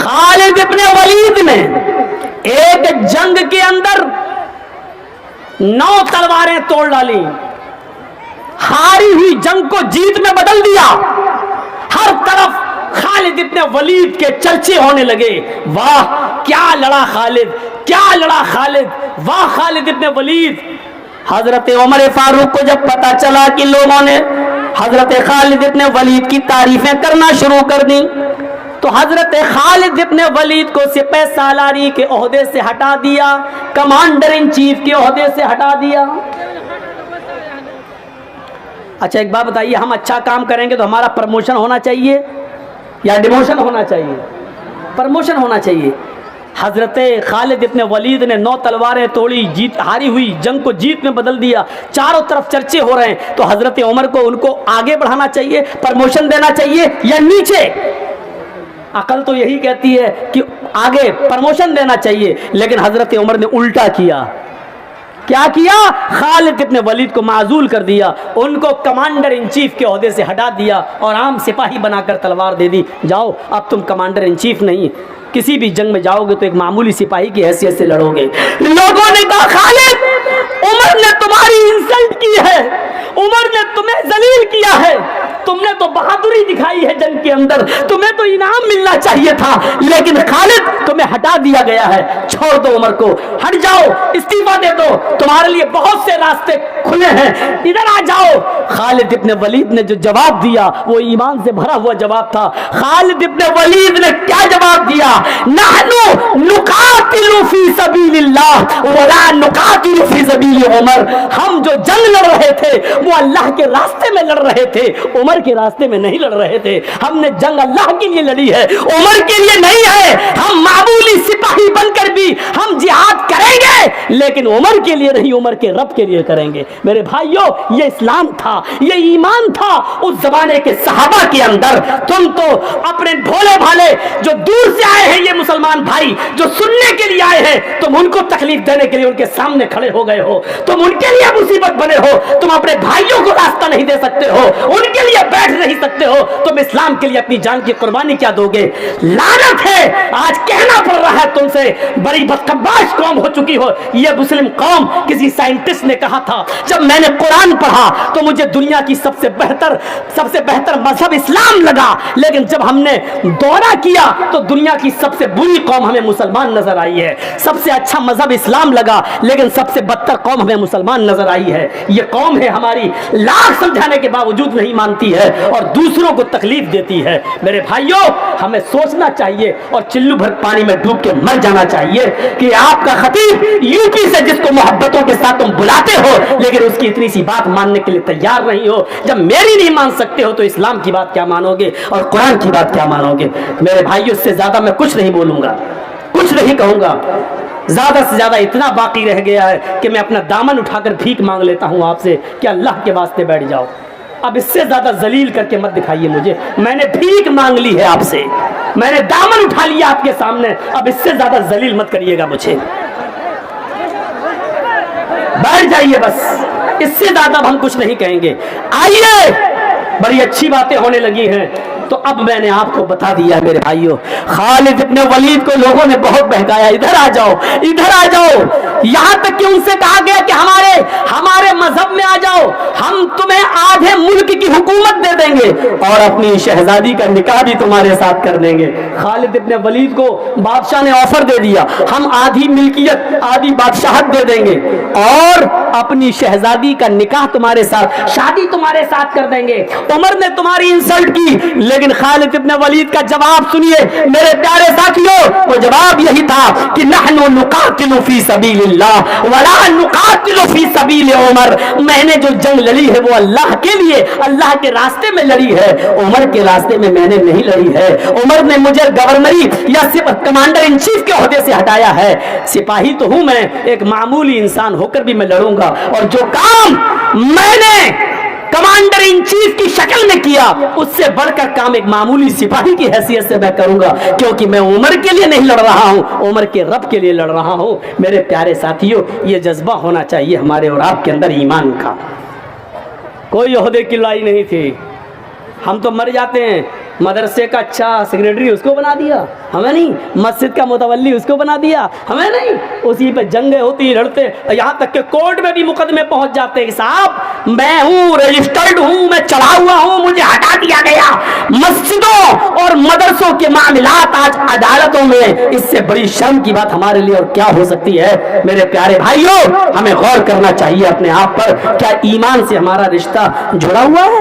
خالد ابن ولید نے ایک جنگ کے اندر 9 تلواریں توڑ ڈالی، ہاری ہوئی جنگ کو جیت میں بدل دیا۔ ہر طرف خالد ابن ولید کے چرچے ہونے لگے، واہ کیا لڑا خالد، کیا لڑا خالد، واہ خالد ابن ولید۔ حضرت عمر فاروق کو جب پتا چلا کہ لوگوں نے حضرت خالد ابن ولید کی تعریفیں کرنا شروع کر دی، تو حضرت خالد ابن ولید کو سپہ سالاری کے عہدے سے ہٹا دیا، کمانڈر ان چیف کے عہدے سے ہٹا دیا۔ اچھا ایک بات بتائیے، ہم اچھا کام کریں گے تو ہمارا پرموشن ہونا چاہیے یا ڈیموشن ہونا چاہیے؟ پرموشن ہونا چاہیے۔ حضرت خالد ابن ولید نے 9 تلواریں توڑی، جیت ہاری ہوئی جنگ کو جیت میں بدل دیا، چاروں طرف چرچے ہو رہے ہیں، تو حضرت عمر کو ان کو آگے بڑھانا چاہیے، پرموشن دینا چاہیے یا نیچے؟ عقل تو یہی کہتی ہے کہ آگے پرموشن دینا چاہیے، لیکن حضرت عمر نے الٹا کیا۔ کیا کیا؟ خالد ابن ولید کو معزول کر دیا، ان کو کمانڈر ان چیف کے عہدے سے ہٹا دیا اور عام سپاہی بنا کر تلوار دے دی، جاؤ اب تم کمانڈر ان چیف نہیں، کسی بھی جنگ میں جاؤ گے تو ایک معمولی سپاہی کی حیثیت سے لڑو گے۔ لوگوں نے کہا خالد عمر نے تمہاری انسلٹ کی ہے، عمر نے تمہیں ذلیل کیا ہے، تم نے تو بہادری دکھائی ہے جنگ کے اندر، تمہیں تو انعام ملنا چاہیے تھا، لیکن خالد تمہیں ہٹا دیا گیا ہے، چھوڑ دو عمر کو، ہٹ جاؤ، استعفا دے دو، تمہارے لیے بہت سے راستے کھلے ہیں، ادھر آ جاؤ۔ خالد ابن ولید نے جو جواب دیا وہ ایمان سے بھرا ہوا جواب تھا۔ خالد ابن ولید نے کیا جواب دیا؟ نحنو نقاتل فی سبیل اللہ ولا نقاتل فی سبیل عمر، ہم جو جنگ لڑ رہے تھے وہ اللہ کے راستے میں لڑ رہے تھے، عمر کے راستے میں نہیں لڑ رہے تھے، ہم نے جنگ اللہ کے لیے لڑی ہے، عمر کے لیے نہیں ہے۔ ہم معمولی سپاہی بن کر بھی ہم جہاد کریں گے، لیکن عمر کے لیے نہیں، عمر کے رب کے لیے کریں گے۔ میرے بھائیوں یہ اسلام تھا، یہ ایمان تھا اس زمانے کے صحابہ کے اندر۔ تم تو اپنے بھولے بھالے جو دور سے آئے ہیں یہ مسلمان بھائی جو سننے کے لیے آئے ہیں، تم ان کو تکلیف دینے کے لیے ان کے سامنے کھڑے ہو گئے ہو، تم ان کے لیے مصیبت بنے ہو، تم اپنے بھائیوں کو راستہ نہیں دے سکتے ہو، ان کے لیے بیٹھ نہیں سکتے ہو، تم اسلام کے لیے اپنی جان کی قربانی کیا دو گے؟ لعنت ہے، آج کہنا پڑ رہا ہے تم سے، بڑی بدقباش قوم ہو چکی ہو یہ مسلم قوم۔ کسی سائنٹسٹ نے کہا تھا جب میں نے قرآن پڑھا تو مجھے دنیا کی سب سے بہتر مذہب اسلام لگا، لیکن جب ہم نے دورہ کیا تو دنیا کی سب سے بری قوم ہمیں مسلمان نظر آئی ہے۔ سب سے اچھا مذہب اسلام لگا لیکن سب سے بدتر قوم ہمیں مسلمان نظر آئی ہے۔ یہ قوم ہے ہماری، لاکھ سمجھانے کے باوجود نہیں مانتی ہے اور دوسروں کو تکلیف دیتی ہے۔ میرے بھائیوں ہمیں سوچنا چاہیے اور چلو بھر پانی میں ڈوب کے مر جانا چاہیے کہ آپ کا خطیب یو پی سے جس کو محبتوں کے ساتھ تم بلاتے ہو لیکن اس کی اتنی سی بات ماننے کے لیے تیار نہیں ہو۔ جب میری نہیں مان سکتے ہو تو اسلام کی بات کیا مانو گے اور قرآن کی بات کیا مانو گے؟ میرے بھائیوں اس سے زیادہ میں کچھ نہیں بولوں گا، کچھ نہیں کہوں گا۔ زیادہ سے زیادہ اتنا باقی رہ گیا ہے کہ میں اپنا دامن اٹھا کر بھیک مانگ لیتا ہوں آپ سے کہ اللہ کے واسطے بیٹھ جاؤ۔ اب اس سے زیادہ ذلیل کر کے مت دکھائیے مجھے، میں نے بھیک مانگ لی ہے آپ سے، میں نے دامن اٹھا لیا آپ کے سامنے، اب اس سے زیادہ ذلیل مت کریے گا مجھے۔ بیٹھ جائیے بس، اس سے زیادہ ہم کچھ نہیں کہیں گے۔ آئیے، بڑی اچھی باتیں ہونے لگی ہیں تو اب میں نے آپ کو بتا دیا میرے بھائیوں، خالد ابن ولید کو لوگوں نے بہت بہکایا، ادھر آ جاؤ، ادھر آ جاؤ، یہاں تک کہ ان سے کہا گیا کہ ہمارے مذہب میں آ جاؤ، ہم تمہیں آدھے ملک کی حکومت دے دیں گے اور اپنی شہزادی کا نکاح بھی تمہارے ساتھ کر دیں گے۔ خالد ابن ولید کو بادشاہ نے آفر دے دیا، ہم آدھی ملکیت آدھی بادشاہت دے دیں گے اور اپنی شہزادی کا نکاح تمہارے ساتھ، شادی تمہارے ساتھ کر دیں گے۔ عمر نے تمہاری انسلٹ کی لیکن خالد ابن ولید کا جواب سنیے میرے پیارے ساتھیوں، وہ جواب یہی تھا کہ نحن نقاتل فی سبیل اللہ ولا نقاتل فی سبیل عمر، میں نے جو جنگ لڑی ہے وہ اللہ کے لیے، اللہ کے راستے میں لڑی ہے، عمر کے راستے میں میں نے نہیں لڑی ہے۔ عمر نے مجھے گورنری یا کمانڈر ان چیف کے عہدے سے ہٹایا ہے، سپاہی تو ہوں میں، ایک معمولی انسان ہو کر بھی میں لڑوں گا، اور جو کام میں نے کمانڈر ان چیف کی شکل میں کیا اس سے بڑھ کر کام ایک معمولی سپاہی کی حیثیت سے میں کروں گا، کیونکہ میں عمر کے لیے نہیں لڑ رہا ہوں، عمر کے رب کے لیے لڑ رہا ہوں۔ میرے پیارے ساتھیوں یہ جذبہ ہونا چاہیے ہمارے اور آپ کے اندر ایمان کا۔ کوئی عہدے کی لڑائی نہیں تھی، ہم تو مر جاتے ہیں مدرسے کا اچھا سیکریٹری اس کو بنا دیا، ہمیں نہیں، مسجد کا متولی اس کو بنا دیا، ہمیں نہیں، اسی پہ جنگیں ہوتی لڑتے، یہاں تک کہ کورٹ میں بھی مقدمے پہنچ جاتے کہ صاحب میں ہوں رجسٹرڈ ہوں، میں چڑھا ہوا ہوں، مجھے ہٹا دیا گیا۔ مسجدوں اور مدرسوں کے معاملات آج عدالتوں میں، اس سے بڑی شرم کی بات ہمارے لیے اور کیا ہو سکتی ہے؟ میرے پیارے بھائیوں، ہمیں غور کرنا چاہیے اپنے آپ پر، کیا ایمان سے ہمارا رشتہ جڑا ہوا ہے؟